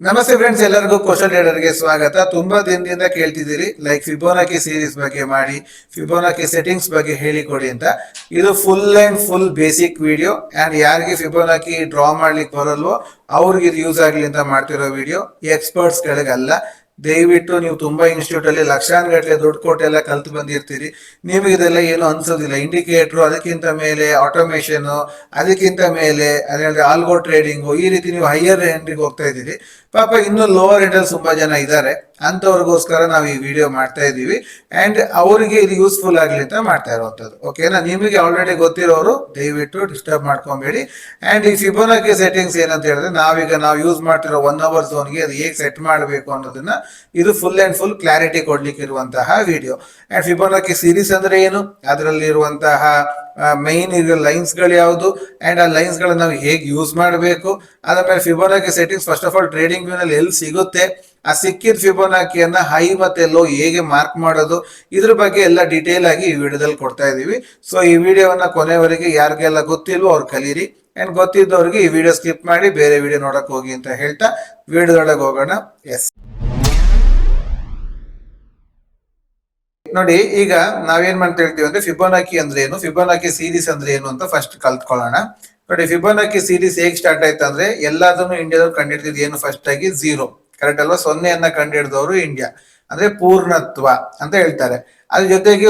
ನಮಸ್ತೆ ಫ್ರೆಂಡ್ಸ್, ಎಲ್ಲರಿಗೂ ಕ್ವಶನ್ ಗೆ ಸ್ವಾಗತ. ತುಂಬಾ ದಿನದಿಂದ ಕೇಳ್ತಿದ್ದೀರಿ ಲೈಕ್ ಫಿಬೋನಾಕಿ ಸೀರೀಸ್ ಬಗ್ಗೆ ಮಾಡಿ, ಫಿಬೋನಾಕಿ ಸೆಟ್ಟಿಂಗ್ಸ್ ಬಗ್ಗೆ ಹೇಳಿಕೊಡಿ ಅಂತ. ಇದು full and full basic video and ಯಾರಿಗೆ ಫಿಬೋನಾಕಿ ಡ್ರಾ ಮಾಡ್ಲಿಕ್ಕೆ ಬರಲ್ವೋ ಅವ್ರಿಗೆ ಇದು ಯೂಸ್ ಆಗ್ಲಿ ಅಂತ ಮಾಡ್ತಿರೋ ವಿಡಿಯೋ. ಎಕ್ಸ್ಪರ್ಟ್ಸ್ ಗಳಿಗಲ್ಲ. ದಯವಿಟ್ಟು ನೀವು ತುಂಬಾ ಇನ್ಸ್ಟಿಟ್ಯೂಟ್ ಅಲ್ಲಿ ಲಕ್ಷಾನುಗಟ್ಟಲೆ ದುಡ್ಡು ಕೊಟ್ಟು ಎಲ್ಲ ಕಲ್ತು ಬಂದಿರ್ತೀರಿ, ನಿಮಗೆ ಇದೆಲ್ಲ ಏನು ಅನ್ಸೋದಿಲ್ಲ. ಇಂಡಿಕೇಟರ್, ಅದಕ್ಕಿಂತ ಮೇಲೆ ಆಟೋಮೇಶನ್, ಅದಕ್ಕಿಂತ ಮೇಲೆ ಅದೇ ಆಲ್ಗೋ ಟ್ರೇಡಿಂಗು, ಈ ರೀತಿ ನೀವು ಹೈಯರ್ ಎಂಟ್ರಿಗೆ ಹೋಗ್ತಾ ಇದ್ದೀರಿ. ಪಾಪ ಇನ್ನು ಲೋವರ್ ಎಂಡ್ ಅಲ್ಲಿ ತುಂಬಾ ಜನ ಇದ್ದಾರೆ, ಅಂತವ್ರಿಗೋಸ್ಕರ ನಾವು ಈ ವಿಡಿಯೋ ಮಾಡ್ತಾ ಇದೀವಿ. ಅಂಡ್ ಅವರಿಗೆ ಇದು ಯೂಸ್ಫುಲ್ ಆಗ್ಲಿ ಅಂತ ಮಾಡ್ತಾ ಇರುವಂತದ್ದು. ಓಕೆನಾ? ನಿಮಗೆ ಆಲ್ರೆಡಿ ಗೊತ್ತಿರೋರು ದಯವಿಟ್ಟು ಡಿಸ್ಟರ್ಬ್ ಮಾಡ್ಕೊಂಬೇಡಿ. ಅಂಡ್ ಈ ಫಿಬೋನಾಕಿ ಸೆಟ್ಟಿಂಗ್ಸ್ ಏನಂತ ಹೇಳಿದ್ರೆ, ನಾವು ಯೂಸ್ ಮಾಡ್ತಿರೋ 1 hour ಝೋನ್ಗೆ ಅದು ಹೇಗೆ ಸೆಟ್ ಮಾಡಬೇಕು ಅನ್ನೋದನ್ನ ಇದು ಫುಲ್ ಅಂಡ್ ಫುಲ್ ಕ್ಲಾರಿಟಿ ಕೊಡ್ಲಿಕ್ಕೆ ಇರುವಂತಹ ವಿಡಿಯೋ. ಅಂಡ್ ಫಿಬೋನಾಕಿ ಸೀರೀಸ್ ಅಂದ್ರೆ ಏನು, ಅದರಲ್ಲಿ ಇರುವಂತಹ ಮೈನ್ ಲೈನ್ಸ್ ಗಳು ಯಾವುದು, ಅಂಡ್ ಆ ಲೈನ್ಸ್ ಗಳನ್ನ ನಾವು ಹೇಗೆ ಯೂಸ್ ಮಾಡಬೇಕು. ಅದಾದ್ಮೇಲೆ Fibonacci settings first of all trading view ನಲ್ಲಿ ಎಲ್ಲಿ ಸಿಗುತ್ತೆ, ಆ ಸಿಕ್ಕಿದ ಫಿಬೋನಾಕಿಯನ್ನ ಹೈ ಮತ್ತೆ ಲೋ ಹೇಗೆ ಮಾರ್ಕ್ ಮಾಡೋದು, ಇದ್ರ ಬಗ್ಗೆ ಎಲ್ಲ ಡೀಟೇಲ್ ಆಗಿ ಈ ವಿಡಿಯೋದಲ್ಲಿ ಕೊಡ್ತಾ ಇದೀವಿ. ಸೊ ಈ ವಿಡಿಯೋವನ್ನ ಕೊನೆವರೆಗೆ ಯಾರಿಗೆಲ್ಲ ಗೊತ್ತಿಲ್ವೋ ಅವ್ರು ಕಲೀರಿ, ಅಂಡ್ ಗೊತ್ತಿದ್ದವ್ರಿಗೆ ಈ ವಿಡಿಯೋ ಸ್ಕಿಪ್ ಮಾಡಿ ಬೇರೆ ವಿಡಿಯೋ ನೋಡಕ್ ಹೋಗಿ ಅಂತ ಹೇಳ್ತಾ ವಿಡಿಯೋದೊಳಗೆ ಹೋಗೋಣ. ಎಸ್, ನೋಡಿ, ಈಗ ನಾವೇನ್ ಮಾಡ್ತಾ ಹೇಳ್ತೀವಿ ಅಂದ್ರೆ ಫಿಬೋನಾಕಿ ಅಂದ್ರೆ ಏನು, ಫಿಬೋನಾಕಿ ಸೀರೀಸ್ ಅಂದ್ರೆ ಏನು ಅಂತ ಫಸ್ಟ್ ಕಲ್ತ್ಕೊಳ್ಳೋಣ. ನೋಡಿ, ಫಿಬೋನಾಕಿ ಸೀರೀಸ್ ಹೇಗ್ ಸ್ಟಾರ್ಟ್ ಆಯ್ತು ಅಂದ್ರೆ, ಎಲ್ಲದನ್ನು ಇಂಡಿಯಾದವ್ರು ಕಂಡಿಡ್ದಿದ್ದು ಏನು, ಫಸ್ಟ್ ಆಗಿ 0, ಕರೆಕ್ಟ್ ಅಲ್ವಾ? 0 ಕಂಡಿಡಿದವರು ಇಂಡಿಯಾ, ಅಂದ್ರೆ ಪೂರ್ಣತ್ವ ಅಂತ ಹೇಳ್ತಾರೆ. ಅದ್ರ ಜೊತೆಗೆ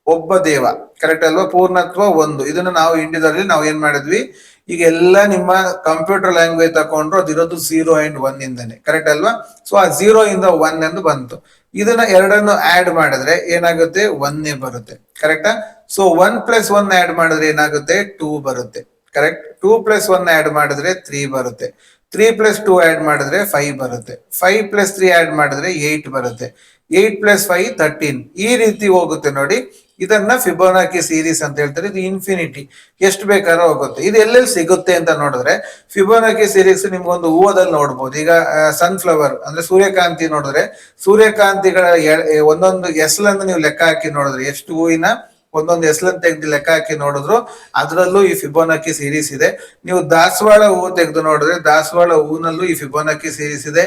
ಒಬ್ಬ ದೇವ, ಕರೆಕ್ಟ್ ಅಲ್ವಾ? ಪೂರ್ಣತ್ವ 1. ಇದನ್ನ ನಾವು ಇಂಡಿಯಾದಲ್ಲಿ ನಾವು ಏನ್ ಮಾಡಿದ್ವಿ, ಈಗ ಎಲ್ಲ ನಿಮ್ಮ ಕಂಪ್ಯೂಟರ್ ಲ್ಯಾಂಗ್ವೇಜ್ ತಕೊಂಡ್ರು ಅದಿರೋದು 0 and 1 ಇಂದಾನೆ, ಕರೆಕ್ಟ್ ಅಲ್ವಾ? ಸೊ ಆ 0 ಇಂದ 1 ಎಂದು ಬಂತು. ಇದನ್ನ ಎರಡನ್ನು ಆಡ್ ಮಾಡಿದ್ರೆ ಏನಾಗುತ್ತೆ, 1 ಬರುತ್ತೆ, ಕರೆಕ್ಟಾ? ಸೊ 1 + 1 ಆಡ್ ಮಾಡಿದ್ರೆ ಏನಾಗುತ್ತೆ, 2 ಬರುತ್ತೆ, ಕರೆಕ್ಟ್? 2 + 1 ಆಡ್ ಮಾಡಿದ್ರೆ 3 ಬರುತ್ತೆ. 3 + 2 ಆಡ್ ಮಾಡಿದ್ರೆ 5 ಬರುತ್ತೆ. 5 + 3 ಆಡ್ ಮಾಡಿದ್ರೆ 8 ಬರುತ್ತೆ. 8 + 5 13. ಈ ರೀತಿ ಹೋಗುತ್ತೆ ನೋಡಿ. ಇದನ್ನ ಫಿಬೋನಾಕಿ ಸೀರೀಸ್ ಅಂತ ಹೇಳ್ತಾರೆ. ಇದು ಇನ್ಫಿನಿಟಿ, ಎಷ್ಟು ಬೇಕಾದ್ರೂ ಹೋಗುತ್ತೆ. ಇದು ಎಲ್ಲೆಲ್ಲಿ ಸಿಗುತ್ತೆ ಅಂತ ನೋಡಿದ್ರೆ, ಫಿಬೋನಾಕಿ ಸೀರೀಸ್ ನಿಮ್ಗೊಂದು ಹೂವದಲ್ಲಿ ನೋಡ್ಬೋದು. ಈಗ ಸನ್ಫ್ಲವರ್ ಅಂದ್ರೆ ಸೂರ್ಯಕಾಂತಿ ನೋಡಿದ್ರೆ, ಸೂರ್ಯಕಾಂತಿಗಳ ಒಂದೊಂದು ಎಸ್ಲನ್ನು ನೀವು ಲೆಕ್ಕ ಹಾಕಿ ನೋಡಿದ್ರೆ, ಎಷ್ಟು ಹೂವಿನ ಒಂದೊಂದು ಎಸ್ಲನ್ ತೆಗೆದು ಲೆಕ್ಕ ಹಾಕಿ ನೋಡಿದ್ರು ಅದರಲ್ಲೂ ಈ ಫಿಬೋನಾಕಿ ಸೀರೀಸ್ ಇದೆ. ನೀವು ದಾಸವಾಳ ಹೂವು ತೆಗೆದು ನೋಡಿದ್ರೆ, ದಾಸವಾಳ ಹೂವಿನಲ್ಲೂ ಈ ಫಿಬೋನಾಕಿ ಸೀರೀಸ್ ಇದೆ.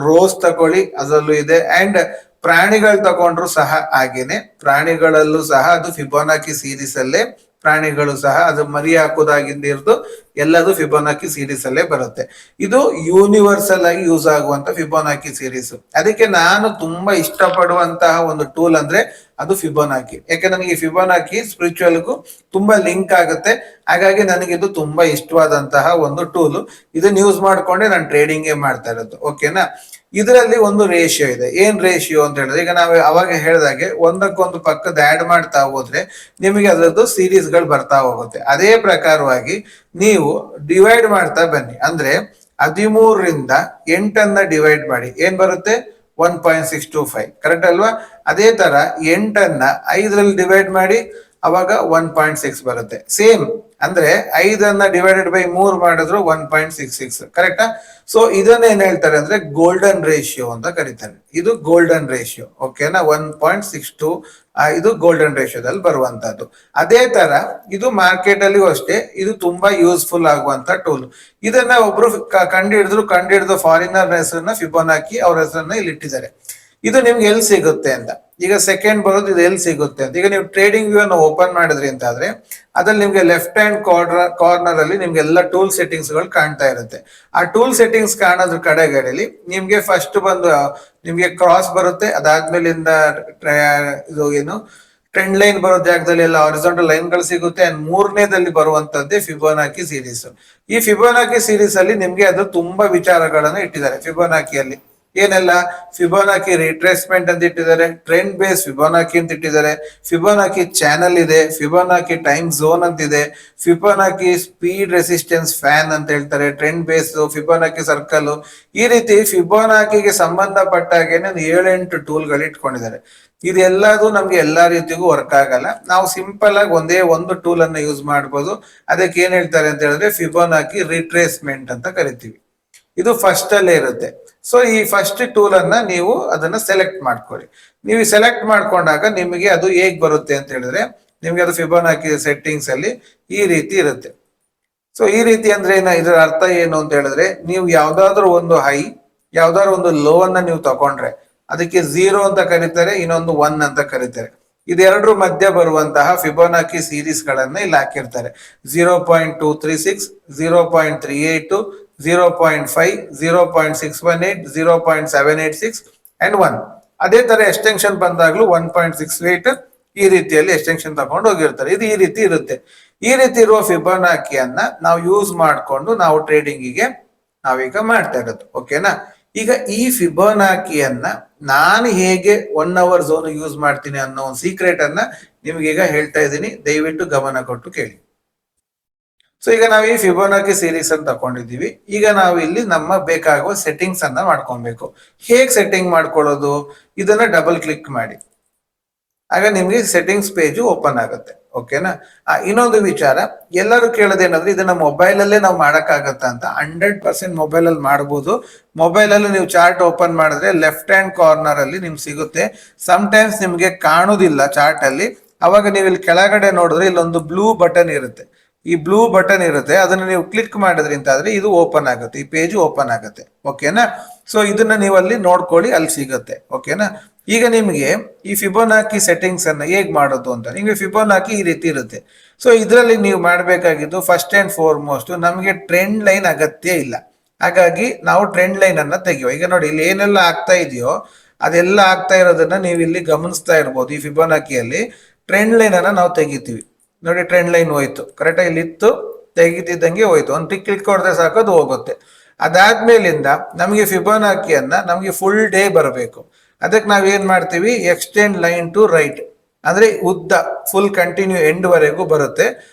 ರೋಸ್ ತಗೊಳ್ಳಿ, ಅದರಲ್ಲೂ ಇದೆ. ಅಂಡ್ ಪ್ರಾಣಿಗಳು ತಗೊಂಡ್ರು ಸಹ ಹಾಗೇನೆ, ಪ್ರಾಣಿಗಳಲ್ಲೂ ಸಹ ಅದು ಫಿಬೋನಾಕಿ ಸೀರೀಸ್ ಅಲ್ಲೇ. ಪ್ರಾಣಿಗಳು ಸಹ ಅದು ಮರಿ ಹಾಕೋದಾಗಿಂದ ಹಿಡಿದು ಎಲ್ಲದು ಫಿಬೋನಾಕಿ ಸೀರೀಸ್ ಅಲ್ಲೇ ಬರುತ್ತೆ. ಇದು ಯೂನಿವರ್ಸಲ್ ಆಗಿ ಯೂಸ್ ಆಗುವಂತ ಫಿಬೋನಾಕಿ ಸೀರೀಸ್. ಅದಕ್ಕೆ ನಾನು ತುಂಬಾ ಇಷ್ಟಪಡುವಂತಹ ಒಂದು ಟೂಲ್ ಅಂದ್ರೆ ಅದು ಫಿಬೋನಾಕಿ. ಯಾಕೆ, ನನಗೆ ಫಿಬೋನಾಕಿ ಸ್ಪಿರಿಚುವಲ್ಗೂ ತುಂಬಾ ಲಿಂಕ್ ಆಗುತ್ತೆ. ಹಾಗಾಗಿ ನನಗೆ ಇದು ತುಂಬಾ ಇಷ್ಟವಾದಂತಹ ಒಂದು ಟೂಲ್. ಇದನ್ನ ಯೂಸ್ ಮಾಡ್ಕೊಂಡೆ ನಾನು ಟ್ರೇಡಿಂಗ್ ಮಾಡ್ತಾ ಇರೋದು. ಓಕೆನಾ? ಇದರಲ್ಲಿ ಒಂದು ರೇಷಿಯೋ ಇದೆ. ಏನ್ ರೇಷಿಯೋ ಅಂತ ಹೇಳಿದ್ರೆ, ಈಗ ನಾವು ಅವಾಗ ಹೇಳಿದಾಗೆ ಒಂದಕ್ಕೊಂದು ಪಕ್ಕದ ಆಡ್ ಮಾಡ್ತಾ ಹೋದ್ರೆ ನಿಮಗೆ ಅದರದ್ದು ಸೀರೀಸ್ ಗಳು ಬರ್ತಾ ಹೋಗುತ್ತೆ. ಅದೇ ಪ್ರಕಾರವಾಗಿ ನೀವು ಡಿವೈಡ್ ಮಾಡ್ತಾ ಬನ್ನಿ. ಅಂದ್ರೆ 13ರಿಂದ 8 ಡಿವೈಡ್ ಮಾಡಿ, ಏನ್ ಬರುತ್ತೆ, 1.625, ಕರೆಕ್ಟ್ ಅಲ್ವಾ? ಅದೇ ತರ 8 5ರಲ್ಲಿ ಡಿವೈಡ್ ಮಾಡಿ, ಅವಾಗ 1.6 ಬರುತ್ತೆ. ಸೇಮ್ ಅಂದ್ರೆ 5 ಡಿವೈಡೆಡ್ ಬೈ 3 ಮಾಡಿದ್ರು 1.66, ಕರೆಕ್ಟಾ? ಸೊ ಇದನ್ನ ಏನ್ ಹೇಳ್ತಾರೆ ಅಂದ್ರೆ ಗೋಲ್ಡನ್ ರೇಷಿಯೋ ಅಂತ ಕರೀತಾರೆ. ಇದು ಗೋಲ್ಡನ್ ರೇಷಿಯೋ. ಓಕೆನಾ? 1.62 ಇದು ಗೋಲ್ಡನ್ ರೇಷಿಯೋದಲ್ಲಿ ಬರುವಂತದ್ದು. ಅದೇ ತರ ಇದು ಮಾರ್ಕೆಟ್ ಅಲ್ಲಿಯೂ ಅಷ್ಟೇ, ಇದು ತುಂಬಾ ಯೂಸ್ಫುಲ್ ಆಗುವಂತ ಟೂಲ್. ಇದನ್ನ ಒಬ್ರು ಕಂಡಿಡಿದು ಫಾರಿನರ್ ಹೆಸರನ್ನ ಫಿಬೋನಾಕಿ ಅವ್ರ ಹೆಸರನ್ನ ಇಲ್ಲಿ ಇಟ್ಟಿದ್ದಾರೆ. ಇದು ನಿಮ್ಗೆ ಎಲ್ಲಿ ಸಿಗುತ್ತೆ ಅಂತ, ಈಗ ಸೆಕೆಂಡ್ ಬರೋದು ಇದು ಎಲ್ಲಿ ಸಿಗುತ್ತೆ ಅಂತ. ಈಗ ನೀವು ಟ್ರೇಡಿಂಗ್ ವ್ಯೂ ಅನ್ನು ಓಪನ್ ಮಾಡಿದ್ರಿ ಅಂತ ಆದ್ರೆ, ಅದ್ರಲ್ಲಿ ನಿಮ್ಗೆ ಲೆಫ್ಟ್ ಹ್ಯಾಂಡ್ ಕಾರ್ನರ್ ಅಲ್ಲಿ ನಿಮ್ಗೆ ಎಲ್ಲ ಟೂಲ್ ಸೆಟ್ಟಿಂಗ್ಸ್ ಗಳು ಕಾಣ್ತಾ ಇರುತ್ತೆ. ಆ ಟೂಲ್ ಸೆಟ್ಟಿಂಗ್ಸ್ ಕಾಣೋದ್ರ ಕಡೆಗಡೆಯಲ್ಲಿ ನಿಮ್ಗೆ ಫಸ್ಟ್ ಬಂದು ನಿಮ್ಗೆ ಕ್ರಾಸ್ ಬರುತ್ತೆ. ಅದಾದ್ಮೇಲಿಂದ ಇದು ಏನು ಟ್ರೆಂಡ್ ಲೈನ್ ಬರೋ ಜಾಗದಲ್ಲಿ ಎಲ್ಲ ಹಾರಿಜಾಂಟಲ್ ಲೈನ್ ಗಳು ಸಿಗುತ್ತೆ. ಅಂಡ್ 3ನೇದಲ್ಲಿ ಬರುವಂತದ್ದೇ ಫಿಬೋನಾಕಿ ಸೀರೀಸ್. ಈ ಫಿಬೋನಾಕಿ ಸೀರೀಸ್ ಅಲ್ಲಿ ನಿಮ್ಗೆ ಅದು ತುಂಬಾ ವಿಚಾರಗಳನ್ನು ಇಟ್ಟಿದ್ದಾರೆ. ಫಿಬೋನಾಕಿಯಲ್ಲಿ ಏನೆಲ್ಲ, ಫಿಬೋನಾಕಿ ರಿಟ್ರೇಸ್ಮೆಂಟ್ ಅಂತ ಇಟ್ಟಿದ್ದಾರೆ, ಟ್ರೆಂಡ್ ಬೇಸ್ ಫಿಬೋನಾಕಿ ಅಂತ ಇಟ್ಟಿದ್ದಾರೆ, ಫಿಬೋನಾಕಿ ಚಾನಲ್ ಇದೆ, ಫಿಬೋನಾಕಿ ಟೈಮ್ ಝೋನ್ ಅಂತ ಇದೆ, ಫಿಬೋನಾಕಿ ಸ್ಪೀಡ್ ರೆಸಿಸ್ಟೆನ್ಸ್ ಫ್ಯಾನ್ ಅಂತ ಹೇಳ್ತಾರೆ, ಟ್ರೆಂಡ್ ಬೇಸ್, ಫಿಬೋನಾಕಿ ಸರ್ಕಲ್. ಈ ರೀತಿ ಫಿಬೋನಾಕಿಗೆ ಸಂಬಂಧಪಟ್ಟ ಹಾಗೇನೆ 7-8 ಟೂಲ್ ಗಳು ಇಟ್ಕೊಂಡಿದ್ದಾರೆ. ಇದೆಲ್ಲದು ನಮ್ಗೆ ಎಲ್ಲಾ ರೀತಿಗೂ ವರ್ಕ್ ಆಗಲ್ಲ. ನಾವು ಸಿಂಪಲ್ ಆಗಿ ಒಂದೇ ಒಂದು ಟೂಲ್ ಅನ್ನ ಯೂಸ್ ಮಾಡ್ಬೋದು. ಅದಕ್ಕೆ ಏನ್ ಹೇಳ್ತಾರೆ ಅಂತ ಹೇಳಿದ್ರೆ ಫಿಬೋನಾಕಿ ರಿಟ್ರೇಸ್ಮೆಂಟ್ ಅಂತ ಕರಿತೀವಿ. ಇದು ಫಸ್ಟ್ ಅಲ್ಲೇ ಇರುತ್ತೆ. ಸೊ ಈ ಫಸ್ಟ್ ಟೂಲ್ ಅನ್ನ ನೀವು ಅದನ್ನ ಸೆಲೆಕ್ಟ್ ಮಾಡ್ಕೊಳ್ಳಿ. ನೀವು ಸೆಲೆಕ್ಟ್ ಮಾಡ್ಕೊಂಡಾಗ ನಿಮಗೆ ಅದು ಹೇಗ್ ಬರುತ್ತೆ ಅಂತ ಹೇಳಿದ್ರೆ, ನಿಮ್ಗೆ ಅದು ಫಿಬೋನಾಕಿ ಸೆಟ್ಟಿಂಗ್ಸ್ ಅಲ್ಲಿ ಈ ರೀತಿ ಇರುತ್ತೆ. ಸೊ ಈ ರೀತಿ ಅಂದ್ರೆ ಇದರ ಅರ್ಥ ಏನು ಅಂತ ಹೇಳಿದ್ರೆ, ನೀವು ಯಾವ್ದಾದ್ರು ಒಂದು ಹೈ, ಯಾವ್ದಾದ್ರು ಒಂದು ಲೋ ಅನ್ನ ನೀವು ತಗೊಂಡ್ರೆ ಅದಕ್ಕೆ 0 ಅಂತ ಕರೀತಾರೆ, ಇನ್ನೊಂದು 1 ಅಂತ ಕರೀತಾರೆ. ಇದೆರಡರ ಮಧ್ಯ ಬರುವಂತಹ ಫಿಬೋನಾಕಿ ಸೀರೀಸ್ ಗಳನ್ನ ಇಲ್ಲಿ ಹಾಕಿರ್ತಾರೆ. 0.236, 0.382, 0.5, 0.618, 0.786 ಅಂಡ್ 1. ಅದೇ ತರ ಎಕ್ಸ್ಟೆನ್ಷನ್ ಬಂದಾಗ್ಲೂ 1.68 ಈ ರೀತಿಯಲ್ಲಿ ಎಕ್ಸ್ಟೆನ್ಷನ್ ತಗೊಂಡು ಹೋಗಿರ್ತಾರೆ. ಇದು ಈ ರೀತಿ ಇರುತ್ತೆ. ಈ ರೀತಿ ಇರುವ ಫಿಬೋನಾಕಿಯನ್ನ ನಾವು ಯೂಸ್ ಮಾಡಿಕೊಂಡು ನಾವು ಟ್ರೇಡಿಂಗಿಗೆ ನಾವೀಗ ಮಾಡ್ತಾ ಇರೋದು. ಓಕೆನಾ? ಈಗ ಈ ಫಿಬೋನಾಕಿಯನ್ನ ನಾನು ಹೇಗೆ 1 hour ಝೋನ್ ಯೂಸ್ ಮಾಡ್ತೀನಿ ಅನ್ನೋ ಒಂದು ಸೀಕ್ರೆಟ್ ಅನ್ನ ನಿಮ್ಗೀಗ ಹೇಳ್ತಾ ಇದ್ದೀನಿ. ದಯವಿಟ್ಟು ಗಮನ ಕೊಟ್ಟು ಕೇಳಿ. ಸೊ ಈಗ ನಾವು ಈ ಫಿಬೋನಾಕಿ ಸೀರೀಸ್ ಅನ್ನು ತಕೊಂಡಿದ್ದೀವಿ. ಈಗ ನಾವು ಇಲ್ಲಿ ನಮ್ಮ ಬೇಕಾಗುವ ಸೆಟ್ಟಿಂಗ್ಸ್ ಅನ್ನ ಮಾಡ್ಕೊಬೇಕು. ಹೇಗೆ ಸೆಟ್ಟಿಂಗ್ ಮಾಡ್ಕೊಳ್ಳೋದು? ಇದನ್ನ ಡಬಲ್ ಕ್ಲಿಕ್ ಮಾಡಿ, ಆಗ ನಿಮ್ಗೆ ಸೆಟ್ಟಿಂಗ್ಸ್ ಪೇಜ್ ಓಪನ್ ಆಗುತ್ತೆ. ಓಕೆನಾ? ಇನ್ನೊಂದು ವಿಚಾರ, ಎಲ್ಲರೂ ಕೇಳೋದೇನಂದ್ರೆ ಇದನ್ನ ಮೊಬೈಲ್ ಅಲ್ಲೇ ನಾವು ಮಾಡಕ್ಕಾಗತ್ತ ಅಂತ. 100% ಮೊಬೈಲ್ ಅಲ್ಲಿ ಮಾಡಬಹುದು. ಮೊಬೈಲ್ ಅಲ್ಲಿ ನೀವು ಚಾರ್ಟ್ ಓಪನ್ ಮಾಡಿದ್ರೆ ಲೆಫ್ಟ್ ಹ್ಯಾಂಡ್ ಕಾರ್ನರ್ ಅಲ್ಲಿ ನಿಮ್ಗೆ ಸಿಗುತ್ತೆ. ಟೈಮ್ಸ್ ನಿಮ್ಗೆ ಕಾಣುದಿಲ್ಲ ಚಾರ್ಟ್ ಅಲ್ಲಿ. ಅವಾಗ ನೀವು ಇಲ್ಲಿ ಕೆಳಗಡೆ ನೋಡಿದ್ರೆ ಇಲ್ಲೊಂದು ಬ್ಲೂ ಬಟನ್ ಇರುತ್ತೆ. ಈ ಬ್ಲೂ ಬಟನ್ ಇರುತ್ತೆ, ಅದನ್ನ ನೀವು ಕ್ಲಿಕ್ ಮಾಡಿದ್ರಿ ಅಂತಾದ್ರೆ ಇದು ಓಪನ್ ಆಗುತ್ತೆ, ಈ ಪೇಜ್ ಓಪನ್ ಆಗುತ್ತೆ. ಓಕೆನಾ? ಸೊ ಇದನ್ನ ನೀವು ಅಲ್ಲಿ ನೋಡ್ಕೊಳ್ಳಿ, ಅಲ್ಲಿ ಸಿಗುತ್ತೆ. ಓಕೆನಾ? ಈಗ ನಿಮಗೆ ಈ ಫಿಬೋನಾಕಿ ಸೆಟ್ಟಿಂಗ್ಸ್ ಅನ್ನ ಹೇಗ್ ಮಾಡೋದು ಅಂತ, ನಿಮಗೆ ಫಿಬೋನಾಕಿ ಈ ರೀತಿ ಇರುತ್ತೆ. ಸೊ ಇದರಲ್ಲಿ ನೀವು ಮಾಡಬೇಕಾಗಿದ್ದು ಫಸ್ಟ್ ಅಂಡ್ ಫಾರ್ಮೋಸ್ಟ್, ನಮಗೆ ಟ್ರೆಂಡ್ ಲೈನ್ ಅಗತ್ಯ ಇಲ್ಲ. ಹಾಗಾಗಿ ನಾವು ಟ್ರೆಂಡ್ ಲೈನ್ ಅನ್ನ ತೆಗೆಯುವ. ಈಗ ನೋಡಿ, ಇಲ್ಲಿ ಏನೆಲ್ಲ ಆಗ್ತಾ ಇದೆಯೋ ಅದೆಲ್ಲ ಆಗ್ತಾ ಇರೋದನ್ನ ನೀವು ಇಲ್ಲಿ ಗಮನಿಸ್ತಾ ಇರ್ಬೋದು. ಈ ಫಿಬೋನಾಕಿಯಲ್ಲಿ ಟ್ರೆಂಡ್ ಲೈನ್ ಅನ್ನ ನಾವು ತೆಗಿತೀವಿ. ನೋಡಿ, ಟ್ರೆಂಡ್ ಲೈನ್ ಹೋಯ್ತು, ಕರೆಕ್ಟಾಗಿ ಇಲ್ಲಿ ಇತ್ತು, ತೆಗಿತಿದ್ದಂಗೆ ಹೋಯ್ತು. ಒಂದು ಟಿಕ್ ಕ್ಲಿಕ್ ಹೊಡೆದ್ರೆ ಸಾಕು, ಅದು ಹೋಗುತ್ತೆ. ಅದಾದ್ಮೇಲಿಂದ ನಮಗೆ ಫಿಬೋನಾಕಿಯನ್ನ ನಮಗೆ ಫುಲ್ ಡೇ ಬರಬೇಕು. ಅದಕ್ಕೆ ನಾವ್ ಏನ್ ಮಾಡ್ತೀವಿ, ಎಕ್ಸ್ಟೆಂಡ್ ಲೈನ್ ಟು ರೈಟ್, ಅಂದ್ರೆ ಉದ್ದ ಫುಲ್ ಕಂಟಿನ್ಯೂ ಎಂಡ್ ವರೆಗೂ ಬರುತ್ತೆ.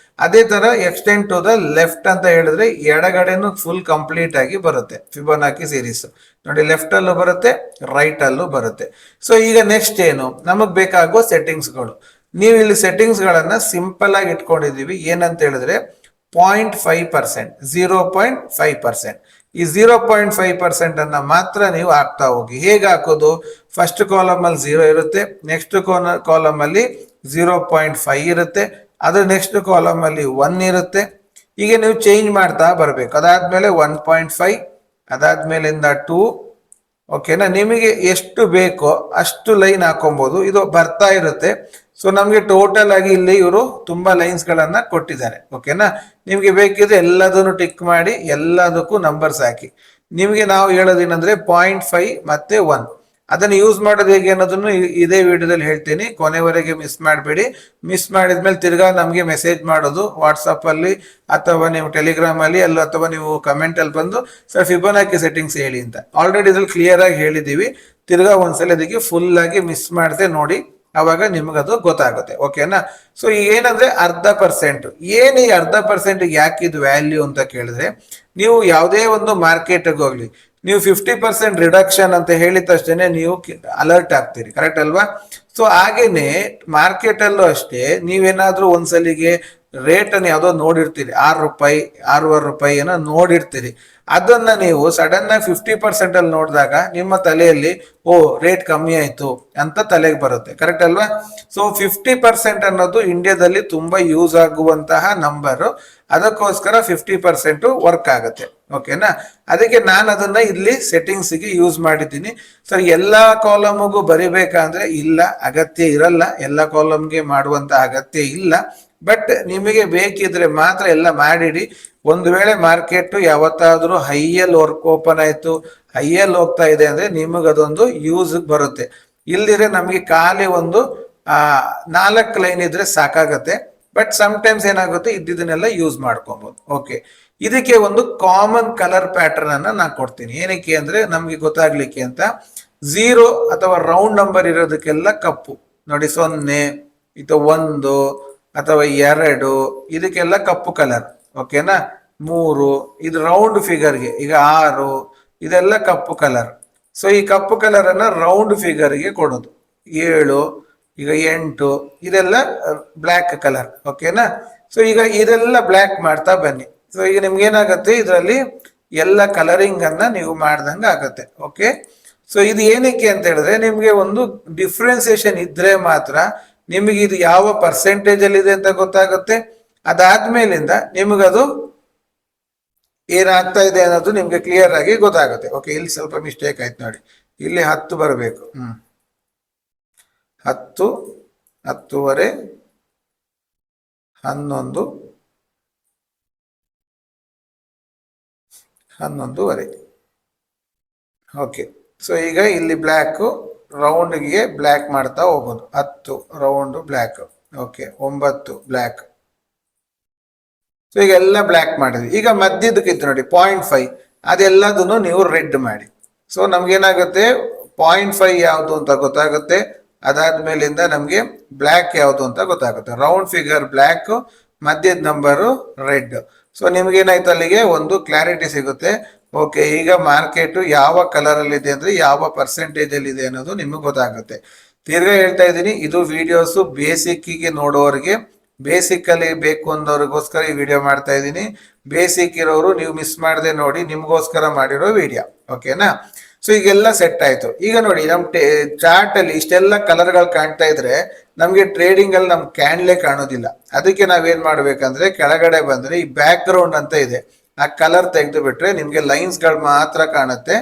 ಅದೇ ತರ ಎಕ್ಸ್ಟೆಂಡ್ ಟು ದ ಲೆಫ್ಟ್ ಅಂತ ಹೇಳಿದ್ರೆ ಎಡಗಡೆನು ಫುಲ್ ಕಂಪ್ಲೀಟ್ ಆಗಿ ಬರುತ್ತೆ ಫಿಬೋನಾಕಿ ಸೀರೀಸ್. ನೋಡಿ, ಲೆಫ್ಟ್ ಅಲ್ಲೂ ಬರುತ್ತೆ, ರೈಟ್ ಅಲ್ಲೂ ಬರುತ್ತೆ. ಸೊ ಈಗ ನೆಕ್ಸ್ಟ್ ಏನು, ನಮಗ್ ಬೇಕಾಗುವ ಸೆಟ್ಟಿಂಗ್ಸ್ಗಳು. ನೀವು ಇಲ್ಲಿ ಸೆಟ್ಟಿಂಗ್ಸ್ ಗಳನ್ನ ಸಿಂಪಲ್ ಆಗಿ ಇಟ್ಕೊಂಡಿದೀವಿ. ಏನಂತ ಹೇಳಿದ್ರೆ 0.5%, 0.5%. ಈ 0.5% ಅನ್ನ ಮಾತ್ರ ನೀವು ಹಾಕ್ತಾ ಹೋಗಿ. ಹೇಗೆ ಹಾಕೋದು? ಫಸ್ಟ್ ಕಾಲಮ್ ಅಲ್ಲಿ 0 ಇರುತ್ತೆ, ನೆಕ್ಸ್ಟ್ ಕಾಲಮ್ ಅಲ್ಲಿ 0.5 ಇರುತ್ತೆ, ಅದ್ರ ನೆಕ್ಸ್ಟ್ ಕಾಲಮ್ ಅಲ್ಲಿ 1 ಇರುತ್ತೆ. ಈಗ ನೀವು ಚೇಂಜ್ ಮಾಡ್ತಾ ಬರ್ಬೇಕು. ಅದಾದ್ಮೇಲೆ 1.5, ಅದಾದ್ಮೇಲಿಂದ 2. ಓಕೆನಾ? ನಿಮಗೆ ಎಷ್ಟು ಬೇಕೋ ಅಷ್ಟು ಲೈನ್ ಹಾಕೊಬಹುದು. ಇದು ಬರ್ತಾ ಇರುತ್ತೆ. ಸೊ ನಮ್ಗೆ ಟೋಟಲ್ ಆಗಿ ಇಲ್ಲಿ ಇವರು ತುಂಬಾ ಲೈನ್ಸ್ ಗಳನ್ನ ಕೊಟ್ಟಿದ್ದಾರೆ. ಓಕೆನಾ? ನಿಮ್ಗೆ ಬೇಕಿದ್ರೆ ಎಲ್ಲದನ್ನು ಟಿಕ್ ಮಾಡಿ ಎಲ್ಲದಕ್ಕೂ ನಂಬರ್ಸ್ ಹಾಕಿ. ನಿಮ್ಗೆ ನಾವು ಹೇಳೋದೇನಂದ್ರೆ 0.5 ಮತ್ತೆ 1 ಅದನ್ನ ಯೂಸ್ ಮಾಡೋದು ಹೇಗೆ ಅನ್ನೋದನ್ನು ಇದೇ ವಿಡಿಯೋದಲ್ಲಿ ಹೇಳ್ತೀನಿ. ಕೊನೆವರೆಗೆ ಮಿಸ್ ಮಾಡಬೇಡಿ. ಮಿಸ್ ಮಾಡಿದ್ಮೇಲೆ ತಿರ್ಗಾ ನಮ್ಗೆ ಮೆಸೇಜ್ ಮಾಡೋದು ವಾಟ್ಸಪ್ ಅಲ್ಲಿ ಅಥವಾ ನೀವು ಟೆಲಿಗ್ರಾಮ್ ಅಲ್ಲಿ ಅಥವಾ ನೀವು ಕಮೆಂಟ್ ಅಲ್ಲಿ ಬಂದು ಸರ್ ಫಿಬೋನಾಕಿ ಸೆಟ್ಟಿಂಗ್ಸ್ ಹೇಳಿ ಅಂತ. ಆಲ್ರೆಡಿ ಇದ್ರಲ್ಲಿ ಕ್ಲಿಯರ್ ಆಗಿ ಹೇಳಿದೀವಿ. ತಿರ್ಗಾ ಒಂದ್ಸಲ ಅದಕ್ಕೆ ಫುಲ್ ಆಗಿ ಮಿಸ್ ಮಾಡದೆ ನೋಡಿ, ಅವಾಗ ನಿಮ್ಗದು ಗೊತ್ತಾಗುತ್ತೆ. ಓಕೆನಾ? ಸೊ ಏನಂದ್ರೆ 0.5%. ಏನು ಈ 0.5% ಯಾಕೆ ಇದು ವ್ಯಾಲ್ಯೂ ಅಂತ ಕೇಳಿದ್ರೆ, ನೀವು ಯಾವುದೇ ಒಂದು ಮಾರ್ಕೆಟ್ಗೆ ಹೋಗ್ಲಿ, ನೀವು 50% ರಿಡಕ್ಷನ್ ಅಂತ ಹೇಳಿದ ತಕ್ಷಣ ನೀವು ಅಲರ್ಟ್ ಆಗ್ತೀರಿ. ಕರೆಕ್ಟ್ ಅಲ್ವಾ? ಸೊ ಹಾಗೇನೆ ಮಾರ್ಕೆಟ್ ಅಲ್ಲೂ ಅಷ್ಟೇ, ನೀವೇನಾದ್ರೂ ಒಂದ್ಸಲಿಗೆ ರೇಟ್ ಅನ್ನು ಯಾವ್ದೋ ನೋಡಿರ್ತೀರಿ, ₹6, ₹6.5 ಏನೋ ನೋಡಿರ್ತೀರಿ. ಅದನ್ನ ನೀವು ಸಡನ್ ಆಗಿ 50% ಅಲ್ಲಿ ನೋಡಿದಾಗ ನಿಮ್ಮ ತಲೆಯಲ್ಲಿ ರೇಟ್ ಕಮ್ಮಿ ಆಯ್ತು ಅಂತ ತಲೆಗೆ ಬರುತ್ತೆ. ಕರೆಕ್ಟ್ ಅಲ್ವಾ? ಸೊ 50% ಅನ್ನೋದು ಇಂಡಿಯಾದಲ್ಲಿ ತುಂಬಾ ಯೂಸ್ ಆಗುವಂತಹ ನಂಬರ್. ಅದಕ್ಕೋಸ್ಕರ 50% ವರ್ಕ್ ಆಗುತ್ತೆ. ಓಕೆನಾ? ಅದಕ್ಕೆ ನಾನು ಅದನ್ನ ಇಲ್ಲಿ ಸೆಟ್ಟಿಂಗ್ಸ್ ಗೆ ಯೂಸ್ ಮಾಡಿದ್ದೀನಿ. ಸರ್ ಎಲ್ಲಾ ಕಾಲಮ್ಗೂ ಬರಿಬೇಕಂದ್ರೆ ಇಲ್ಲ, ಅಗತ್ಯ ಇರಲ್ಲ. ಎಲ್ಲ ಕಾಲಮ್ಗೆ ಮಾಡುವಂತ ಅಗತ್ಯ ಇಲ್ಲ. ಬಟ್ ನಿಮಗೆ ಬೇಕಿದ್ರೆ ಮಾತ್ರ ಎಲ್ಲ ಮಾಡಿಡಿ. ಒಂದು ವೇಳೆ ಮಾರ್ಕೆಟ್ ಯಾವತ್ತಾದ್ರೂ ಹೈಯಲ್ಲಿ ಓಪನ್ ಆಯ್ತು, ಹೈಯಲ್ಲಿ ಹೋಗ್ತಾ ಇದೆ ಅಂದ್ರೆ ನಿಮಗದೊಂದು ಯೂಸ್ ಬರುತ್ತೆ. ಇಲ್ದಿದ್ರೆ ನಮಗೆ ಖಾಲಿ ಒಂದು 4 ಲೈನ್ ಇದ್ರೆ ಸಾಕಾಗತ್ತೆ. ಬಟ್ ಟೈಮ್ಸ್ ಏನಾಗುತ್ತೆ, ಇದ್ದಿದ್ದನ್ನೆಲ್ಲ ಯೂಸ್ ಮಾಡ್ಕೊಬಹುದು. ಓಕೆ, ಇದಕ್ಕೆ ಒಂದು ಕಾಮನ್ ಕಲರ್ ಪ್ಯಾಟರ್ನ್ ಅನ್ನ ನಾನು ಕೊಡ್ತೀನಿ. ಏನಕ್ಕೆ ಅಂದ್ರೆ ನಮ್ಗೆ ಗೊತ್ತಾಗ್ಲಿಕ್ಕೆ ಅಂತ. 0 ಅಥವಾ ರೌಂಡ್ ನಂಬರ್ ಇರೋದಕ್ಕೆಲ್ಲ ಕಪ್ಪು ನೋಡಿ, 0 ಅಥವಾ 1 ಅಥವಾ 2 ಇದಕ್ಕೆಲ್ಲ ಕಪ್ಪು ಕಲರ್. ಓಕೆನಾ? 3 ಇದು ರೌಂಡ್ ಫಿಗರ್ಗೆ, ಈಗ 6 ಇದೆಲ್ಲ ಕಪ್ಪು ಕಲರ್. ಸೊ ಈ ಕಪ್ಪು ಕಲರ್ ಅನ್ನ ರೌಂಡ್ ಫಿಗರ್ಗೆ ಕೊಡೋದು. 7 ಈಗ 8 ಇದೆಲ್ಲ ಬ್ಲ್ಯಾಕ್ ಕಲರ್. ಓಕೆನಾ? ಸೊ ಈಗ ಇದೆಲ್ಲ ಬ್ಲ್ಯಾಕ್ ಮಾಡ್ತಾ ಬನ್ನಿ. ಸೊ ಈಗ ನಿಮ್ಗೆ ಏನಾಗುತ್ತೆ, ಇದರಲ್ಲಿ ಎಲ್ಲ ಕಲರಿಂಗ್ ಅನ್ನ ನೀವು ಮಾಡ್ದಂಗ ಆಗತ್ತೆ. ಓಕೆ, ಸೊ ಇದು ಏನಕ್ಕೆ ಅಂತ ಹೇಳಿದ್ರೆ ನಿಮ್ಗೆ ಒಂದು ಡಿಫ್ರೆನ್ಸಿಯೇಷನ್ ಇದ್ರೆ ಮಾತ್ರ ನಿಮಗೆ ಇದು ಯಾವ ಪರ್ಸೆಂಟೇಜ್ ಅಲ್ಲಿ ಇದೆ ಅಂತ ಗೊತ್ತಾಗುತ್ತೆ. ಅದಾದ್ಮೇಲಿಂದ ನಿಮಗದು ಏನಾಗ್ತಾ ಇದೆ ಅನ್ನೋದು ನಿಮ್ಗೆ ಕ್ಲಿಯರ್ ಆಗಿ ಗೊತ್ತಾಗುತ್ತೆ. ಓಕೆ, ಇಲ್ಲಿ ಸ್ವಲ್ಪ ಮಿಸ್ಟೇಕ್ ಆಯ್ತು ನೋಡಿ, ಇಲ್ಲಿ 10 ಬರಬೇಕು. 10, 10:30, 11, 11:30. ಓಕೆ, ಸೊ ಈಗ ಇಲ್ಲಿ ಬ್ಲ್ಯಾಕ್ ರೌಂಡ್ಗೆ ಬ್ಲ್ಯಾಕ್ ಮಾಡ್ತಾ ಹೋಗೋದು. 10 round black. Okay, 9 black. So ಈಗ ಎಲ್ಲ ಬ್ಲ್ಯಾಕ್ ಮಾಡಿದ್ವಿ. ಈಗ ಮಧ್ಯದಕ್ಕಿತ್ತು ನೋಡಿ 0.5, ಅದೆಲ್ಲದನ್ನು ನೀವು ರೆಡ್ ಮಾಡಿ. ಸೊ ನಮ್ಗೇನಾಗುತ್ತೆ, 0.5 ಯಾವುದು ಅಂತ ಗೊತ್ತಾಗುತ್ತೆ. ಅದಾದ್ಮೇಲಿಂದ ನಮಗೆ ಬ್ಲ್ಯಾಕ್ ಯಾವುದು ಅಂತ ಗೊತ್ತಾಗುತ್ತೆ. ರೌಂಡ್ ಫಿಗರ್ ಬ್ಲ್ಯಾಕ್, ಮಧ್ಯದ ನಂಬರು ರೆಡ್. ಸೊ ನಿಮ್ಗೇನಾಯ್ತು, ಅಲ್ಲಿಗೆ ಒಂದು ಕ್ಲಾರಿಟಿ ಸಿಗುತ್ತೆ. ಓಕೆ, ಈಗ ಮಾರ್ಕೆಟ್ ಯಾವ ಕಲರ್ ಅಲ್ಲಿ ಇದೆ ಅಂದ್ರೆ ಯಾವ ಪರ್ಸೆಂಟೇಜ್ ಅಲ್ಲಿ ಇದೆ ಅನ್ನೋದು ನಿಮಗೆ ಗೊತ್ತಾಗುತ್ತೆ. ತಿರ್ಗಾ ಹೇಳ್ತಾ ಇದ್ದೀನಿ, ಇದು ವಿಡಿಯೋಸ್ ಬೇಸಿಕ್ಕಿಗೆ ನೋಡೋರಿಗೆ, ಬೇಸಿಕ್ ಅಲ್ಲಿ ಬೇಕು ಅಂದವ್ರಿಗೋಸ್ಕರ ಈ ವಿಡಿಯೋ ಮಾಡ್ತಾ ಇದ್ದೀನಿ. ಬೇಸಿಕ್ ಇರೋರು ನೀವು ಮಿಸ್ ಮಾಡದೆ ನೋಡಿ, ನಿಮ್ಗೋಸ್ಕರ ಮಾಡಿರೋ ವಿಡಿಯೋ. ಓಕೆನಾ? ಸೊ ಈಗೆಲ್ಲ ಸೆಟ್ ಆಯ್ತು. ಈಗ ನೋಡಿ, ನಮ್ ಚಾರ್ಟ್ ಅಲ್ಲಿ ಇಷ್ಟೆಲ್ಲ ಕಲರ್ಗಳು ಕಾಣ್ತಾ ಇದ್ರೆ ನಮ್ಗೆ ಟ್ರೇಡಿಂಗ್ ಅಲ್ಲಿ ನಮ್ ಕ್ಯಾಂಡ್ಲೆ ಕಾಣೋದಿಲ್ಲ. ಅದಕ್ಕೆ ನಾವೇನ್ ಮಾಡ್ಬೇಕಂದ್ರೆ, ಕೆಳಗಡೆ ಬಂದ್ರೆ ಈ ಬ್ಯಾಕ್ ಗ್ರೌಂಡ್ ಅಂತ ಇದೆ, ಆ ಕಲರ್ ತೆಗೆದು ಬಿಟ್ರೆ ನಿಮ್ಗೆ ಲೈನ್ಸ್ ಗಳು ಮಾತ್ರ ಕಾಣುತ್ತೆ,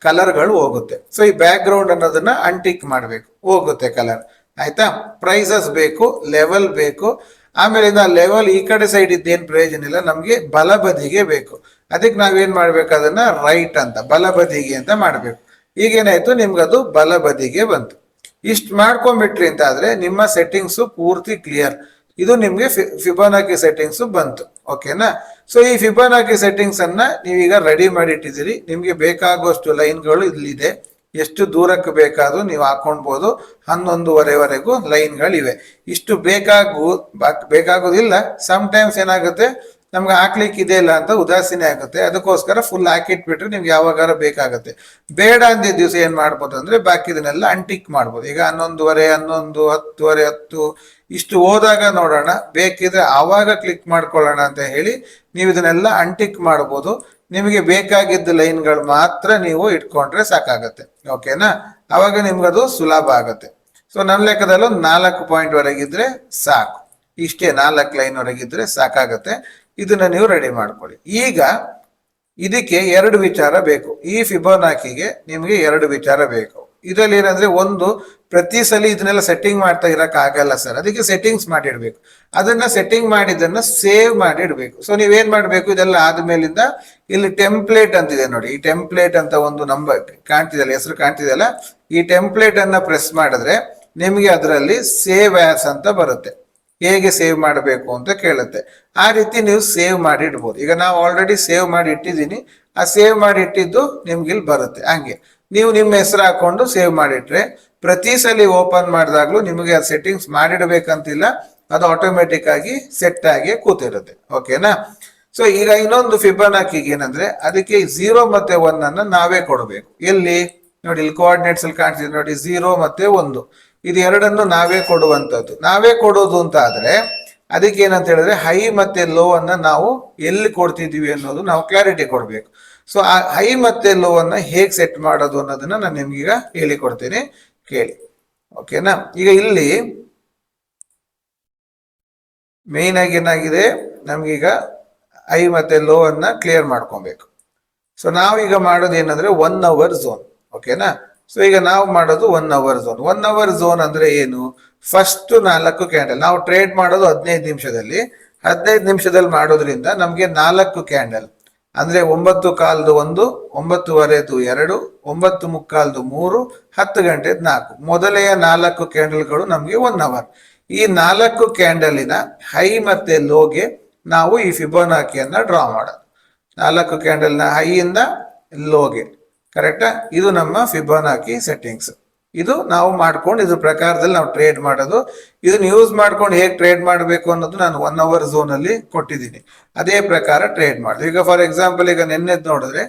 ಕಲರ್ಗಳು ಹೋಗುತ್ತೆ. ಸೊ ಈ ಬ್ಯಾಕ್ ಗ್ರೌಂಡ್ ಅನ್ನೋದನ್ನ ಅನ್ಟಿಕ್ ಮಾಡ್ಬೇಕು, ಹೋಗುತ್ತೆ ಕಲರ್. ಆಯ್ತಾ? ಪ್ರೈಸಸ್ ಬೇಕು, ಲೆವೆಲ್ ಬೇಕು. ಆಮೇಲಿಂದ ಲೆವೆಲ್ ಈ ಕಡೆ ಸೈಡ್ ಇದ್ದೇನು ಪ್ರಯೋಜನ ಇಲ್ಲ, ನಮ್ಗೆ ಬಲಬದಿಗೆ ಬೇಕು. ಅದಕ್ಕೆ ನಾವೇನ್ ಮಾಡ್ಬೇಕು, ಅದನ್ನ ರೈಟ್ ಅಂತ, ಬಲಬದಿಗೆ ಅಂತ ಮಾಡ್ಬೇಕು. ಈಗೇನಾಯ್ತು, ನಿಮ್ಗದು ಬಲಬದಿಗೆ ಬಂತು. ಇಷ್ಟು ಮಾಡ್ಕೊಂಡ್ಬಿಟ್ರಿ ಅಂತ ಆದ್ರೆ ನಿಮ್ಮ ಸೆಟ್ಟಿಂಗ್ಸ್ ಪೂರ್ತಿ ಕ್ಲಿಯರ್. ಇದು ನಿಮ್ಗೆ ಫಿಬೋನಾಕಿ ಸೆಟ್ಟಿಂಗ್ಸ್ ಬಂತು. ಓಕೆನಾ? ಸೊ ಈ ಫಿಬೋನಾಕಿ ಸೆಟ್ಟಿಂಗ್ಸ್ ಅನ್ನ ನೀವೀಗ ರೆಡಿ ಮಾಡಿ ಇಟ್ಟಿದ್ದೀರಿ. ನಿಮ್ಗೆ ಬೇಕಾಗುವಷ್ಟು ಲೈನ್ಗಳು ಇಲ್ಲಿದೆ, ಎಷ್ಟು ದೂರಕ್ಕೆ ಬೇಕಾದ್ರೂ ನೀವು ಹಾಕೊಳ್ಬಹುದು. 11:30ವರೆಗೂ ಲೈನ್ಗಳಿವೆ. ಇಷ್ಟು ಬೇಕಾಗೋದಿಲ್ಲ. ಸಮ್ ಟೈಮ್ಸ್ ಏನಾಗುತ್ತೆ, ನಮ್ಗೆ ಹಾಕ್ಲಿಕ್ಕೆ ಇದೆ ಇಲ್ಲ ಅಂತ ಉದಾಸೀನ ಆಗುತ್ತೆ. ಅದಕ್ಕೋಸ್ಕರ ಫುಲ್ ಹಾಕಿಟ್ಬಿಟ್ರೆ ನಿಮ್ಗೆ ಯಾವಾಗಾರ ಬೇಕಾಗುತ್ತೆ. ಬೇಡ ಅಂದಿದ್ದ ದಿವಸ ಏನ್ ಮಾಡ್ಬೋದು ಅಂದ್ರೆ, ಬಾಕಿದನ್ನೆಲ್ಲ ಅನ್ಟಿಕ್ ಮಾಡ್ಬೋದು. ಈಗ 11:30, 11, 10:30, 10 ಇಷ್ಟು ಹೋದಾಗ ನೋಡೋಣ, ಬೇಕಿದ್ರೆ ಆವಾಗ ಕ್ಲಿಕ್ ಮಾಡ್ಕೊಳ್ಳೋಣ ಅಂತ ಹೇಳಿ ನೀವು ಇದನ್ನೆಲ್ಲ ಅನ್ಟಿಕ್ ಮಾಡ್ಬೋದು. ನಿಮಗೆ ಬೇಕಾಗಿದ್ದ ಲೈನ್ಗಳು ಮಾತ್ರ ನೀವು ಇಟ್ಕೊಂಡ್ರೆ ಸಾಕಾಗತ್ತೆ. ಓಕೆನಾ? ಅವಾಗ ನಿಮ್ಗದು ಸುಲಭ ಆಗುತ್ತೆ. ಸೊ ನನ್ನ ಲೆಕ್ಕದಲ್ಲೂ 4 ಪಾಯಿಂಟ್ ವರೆಗಿದ್ರೆ ಸಾಕು. ಇಷ್ಟೇ, 4 ಲೈನ್ ವರೆಗಿದ್ರೆ ಸಾಕಾಗತ್ತೆ. ಇದನ್ನ ನೀವು ರೆಡಿ ಮಾಡ್ಕೊಳ್ಳಿ. ಈಗ ಇದಕ್ಕೆ 2 ವಿಚಾರ ಬೇಕು. ಈ ಫಿಬೋನಾಕಿಗೆ ನಿಮ್ಗೆ 2 ವಿಚಾರ ಬೇಕು. ಇದರಲ್ಲಿ ಏನಂದ್ರೆ, ಒಂದು, ಪ್ರತಿ ಸಲ ಇದನ್ನೆಲ್ಲ ಸೆಟ್ಟಿಂಗ್ ಮಾಡ್ತಾ ಇರಕ್ ಆಗಲ್ಲ ಸರ್, ಅದಕ್ಕೆ ಸೆಟ್ಟಿಂಗ್ಸ್ ಮಾಡಿಡ್ಬೇಕು. ಅದನ್ನ ಸೆಟ್ಟಿಂಗ್ ಮಾಡಿದ್ದನ್ನ ಸೇವ್ ಮಾಡಿ ಇಡ್ಬೇಕು. ಸೊ ನೀವೇನ್ ಮಾಡ್ಬೇಕು, ಇದೆಲ್ಲ ಆದ್ಮೇಲಿಂದ ಇಲ್ಲಿ ಟೆಂಪ್ಲೇಟ್ ಅಂತಿದೆ ನೋಡಿ, ಈ ಟೆಂಪ್ಲೇಟ್ ಅಂತ ಒಂದು ನಂಬರ್ ಕಾಣ್ತಿದೆಯಲ್ಲ, ಹೆಸರು ಕಾಣ್ತಿದೆಯಲ್ಲ, ಈ ಟೆಂಪ್ಲೇಟ್ ಅನ್ನ ಪ್ರೆಸ್ ಮಾಡಿದ್ರೆ ನಿಮ್ಗೆ ಅದರಲ್ಲಿ ಸೇವ್ ಆಸ್ ಅಂತ ಬರುತ್ತೆ. ಹೇಗೆ ಸೇವ್ ಮಾಡಬೇಕು ಅಂತ ಕೇಳುತ್ತೆ. ಆ ರೀತಿ ನೀವು ಸೇವ್ ಮಾಡಿ ಇಡ್ಬೋದು. ಈಗ ನಾವು ಆಲ್ರೆಡಿ ಸೇವ್ ಮಾಡಿ ಇಟ್ಟಿದ್ದೀನಿ. ಆ ಸೇವ್ ಮಾಡಿ ಇಟ್ಟಿದ್ದು ನಿಮ್ಗೆ ಇಲ್ಲಿ ಬರುತ್ತೆ. ಹಂಗೆ ನೀವು ನಿಮ್ಮ ಹೆಸರು ಹಾಕೊಂಡು ಸೇವ್ ಮಾಡಿಟ್ರೆ ಪ್ರತಿ ಸಲ ಓಪನ್ ಮಾಡಿದಾಗ್ಲೂ ನಿಮಗೆ ಆ ಸೆಟ್ಟಿಂಗ್ಸ್ ಮಾಡಿಡ್ಬೇಕಂತಿಲ್ಲ, ಅದು ಆಟೋಮೆಟಿಕ್ ಆಗಿ ಸೆಟ್ ಆಗಿ ಕೂತಿರುತ್ತೆ. ಓಕೆನಾ? ಸೊ ಈಗ ಇನ್ನೊಂದು ಫಿಬೋನಾಕಿಗೆ ಏನಂದ್ರೆ, ಅದಕ್ಕೆ 0 ಮತ್ತೆ 1 ಅನ್ನ ನಾವೇ ಕೊಡಬೇಕು. ಎಲ್ಲಿ ನೋಡಿ, ಇಲ್ಲಿ ಕೋಆರ್ಡಿನೇಟ್ಸ್ ಅಲ್ಲಿ ಕಾಣ್ತಿದೆ ನೋಡಿ, 0 ಮತ್ತೆ 1, ಇದು ಎರಡನ್ನು ನಾವೇ ಕೊಡುವಂತದ್ದು. ನಾವೇ ಕೊಡೋದು ಅಂತ ಆದ್ರೆ ಅದಕ್ಕೆ ಏನಂತ ಹೇಳಿದ್ರೆ, ಹೈ ಮತ್ತೆ ಲೋ ಅನ್ನ ನಾವು ಎಲ್ಲಿ ಕೊಡ್ತಿದೀವಿ ಅನ್ನೋದು ನಾವು ಕ್ಲಾರಿಟಿ ಕೊಡ್ಬೇಕು. ಸೊ ಆ ಹೈ ಮತ್ತೆ ಲೋ ಅನ್ನ ಹೇಗೆ ಸೆಟ್ ಮಾಡೋದು ಅನ್ನೋದನ್ನ ನಾನು ನಿಮ್ಗೀಗ ಹೇಳಿಕೊಡ್ತೀನಿ, ಕೇಳಿ. ಓಕೆನಾ? ಈಗ ಇಲ್ಲಿ ಮೇನ್ ಆಗಿ ಏನಾಗಿದೆ, ನಮ್ಗೀಗ ಹೈ ಮತ್ತೆ ಲೋ ಅನ್ನ ಕ್ಲಿಯರ್ ಮಾಡ್ಕೊಬೇಕು. ಸೊ ನಾವೀಗ ಮಾಡೋದು ಏನಂದ್ರೆ 1 ಅವರ್ ಝೋನ್. ಓಕೆನಾ? ಸೊ ಈಗ ನಾವು ಮಾಡೋದು 1 ಅವರ್ ಝೋನ್. 1 ಅವರ್ ಝೋನ್ ಅಂದ್ರೆ ಏನು? ಫಸ್ಟ್ 4 ಕ್ಯಾಂಡಲ್ ನಾವು ಟ್ರೇಡ್ ಮಾಡೋದು 15 ನಿಮಿಷದಲ್ಲಿ. 15 ನಿಮಿಷದಲ್ಲಿ ಮಾಡೋದ್ರಿಂದ ನಮ್ಗೆ 4 ಕ್ಯಾಂಡಲ್ ಅಂದ್ರೆ 9:15 1, 9:15 2, 9:45 3, 10 ಗಂಟೆ 4, ಮೊದಲೆಯ 4 ಕ್ಯಾಂಡಲ್ಗಳು ನಮ್ಗೆ 1 ಅವರ್. ಈ 4 ಕ್ಯಾಂಡಲಿನ ಹೈ ಮತ್ತೆ ಲೋಗೆ ನಾವು ಈ ಫಿಬೋನಾಕಿಯನ್ನ ಡ್ರಾ ಮಾಡೋದು. 4 ಕ್ಯಾಂಡಲ್ನ ಹೈಯಿಂದ ಲೋಗೆ. ಕರೆಕ್ಟಾ? ಇದು ನಮ್ಮ ಫಿಬೋನಾಕಿ ಸೆಟ್ಟಿಂಗ್ಸ್. ಇದು ನಾವು ಮಾಡ್ಕೊಂಡು ಇದ್ರ ಪ್ರಕಾರದಲ್ಲಿ ನಾವು ಟ್ರೇಡ್ ಮಾಡೋದು. ಇದನ್ನ ಯೂಸ್ ಮಾಡ್ಕೊಂಡು ಹೇಗೆ ಟ್ರೇಡ್ ಮಾಡಬೇಕು ಅನ್ನೋದು ನಾನು 1 ಅವರ್ ಝೋನ್ ಅಲ್ಲಿ ಕೊಟ್ಟಿದ್ದೀನಿ. ಅದೇ ಪ್ರಕಾರ ಟ್ರೇಡ್ ಮಾಡೋದು. ಈಗ ಫಾರ್ ಎಕ್ಸಾಂಪಲ್, ಈಗ ನೆನ್ನೆದ್ ನೋಡಿದ್ರೆ,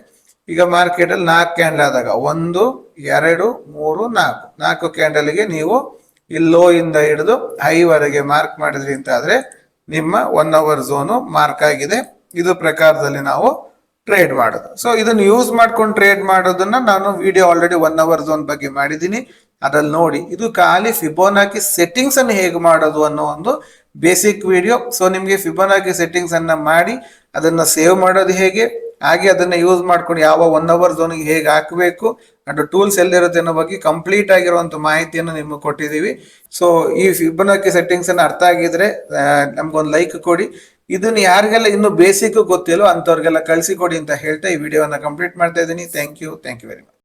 ಈಗ ಮಾರ್ಕೆಟ್ ಅಲ್ಲಿ 4 ಕ್ಯಾಂಡಲ್ ಆದಾಗ 1 2 3 4 ಕ್ಯಾಂಡಲ್ಗೆ ನೀವು ಇಲ್ಲಿ ಲೋ ಇಂದ ಹಿಡಿದು ಹೈ ವರೆಗೆ ಮಾರ್ಕ್ ಮಾಡಿದ್ರಿ ಅಂತ ಆದ್ರೆ ನಿಮ್ಮ 1 ಅವರ್ ಝೋನು ಮಾರ್ಕ್ ಆಗಿದೆ. ಇದು ಪ್ರಕಾರದಲ್ಲಿ ನಾವು ಟ್ರೇಡ್ ಮಾಡೋದು. ಸೊ ಇದನ್ನು ಯೂಸ್ ಮಾಡ್ಕೊಂಡು ಟ್ರೇಡ್ ಮಾಡೋದನ್ನ ನಾನು ವಿಡಿಯೋ ಆಲ್ರೆಡಿ 1 ಅವರ್ ಝೋನ್ ಬಗ್ಗೆ ಮಾಡಿದ್ದೀನಿ, ಅದ್ರಲ್ಲಿ ನೋಡಿ. ಇದು ಖಾಲಿ ಫಿಬೋನಾಕಿ ಸೆಟ್ಟಿಂಗ್ಸ್ ಅನ್ನು ಹೇಗೆ ಮಾಡೋದು ಅನ್ನೋ ಒಂದು ಬೇಸಿಕ್ ವಿಡಿಯೋ. ಸೊ ನಿಮ್ಗೆ ಫಿಬೋನಾಕಿ ಸೆಟ್ಟಿಂಗ್ಸ್ ಅನ್ನ ಮಾಡಿ ಅದನ್ನ ಸೇವ್ ಮಾಡೋದು ಹೇಗೆ, ಹಾಗೆ ಅದನ್ನ ಯೂಸ್ ಮಾಡ್ಕೊಂಡು ಯಾವ 1 hour ಝೋನ್ಗೆ ಹೇಗೆ ಹಾಕಬೇಕು ಅಂಡ್ ಟೂಲ್ಸ್ ಎಲ್ಲಿರುತ್ತೆ ಅನ್ನೋ ಬಗ್ಗೆ ಕಂಪ್ಲೀಟ್ ಆಗಿರುವಂತ ಮಾಹಿತಿಯನ್ನು ನಿಮ್ಗೆ ಕೊಟ್ಟಿದ್ದೀವಿ. ಸೊ ಈ ಫಿಬೊನಾಕಿ ಸೆಟ್ಟಿಂಗ್ಸ್ ಅನ್ನ ಅರ್ಥ ಆಗಿದ್ರೆ ನಮ್ಗೊಂದು ಲೈಕ್ ಕೊಡಿ. ಇದನ್ನ ಯಾರಿಗೆಲ್ಲ ಇನ್ನು ಬೇಸಿಕ್ ಗೊತ್ತಿಲ್ಲೋ ಅಂತವ್ರಿಗೆಲ್ಲ ಕಳಿಸಿ ಕೊಡಿ ಅಂತ ಹೇಳ್ತಾ ಈ ವಿಡಿಯೋನ ಕಂಪ್ಲೀಟ್ ಮಾಡ್ತಾ ಇದ್ದೀನಿ. Thank you very much.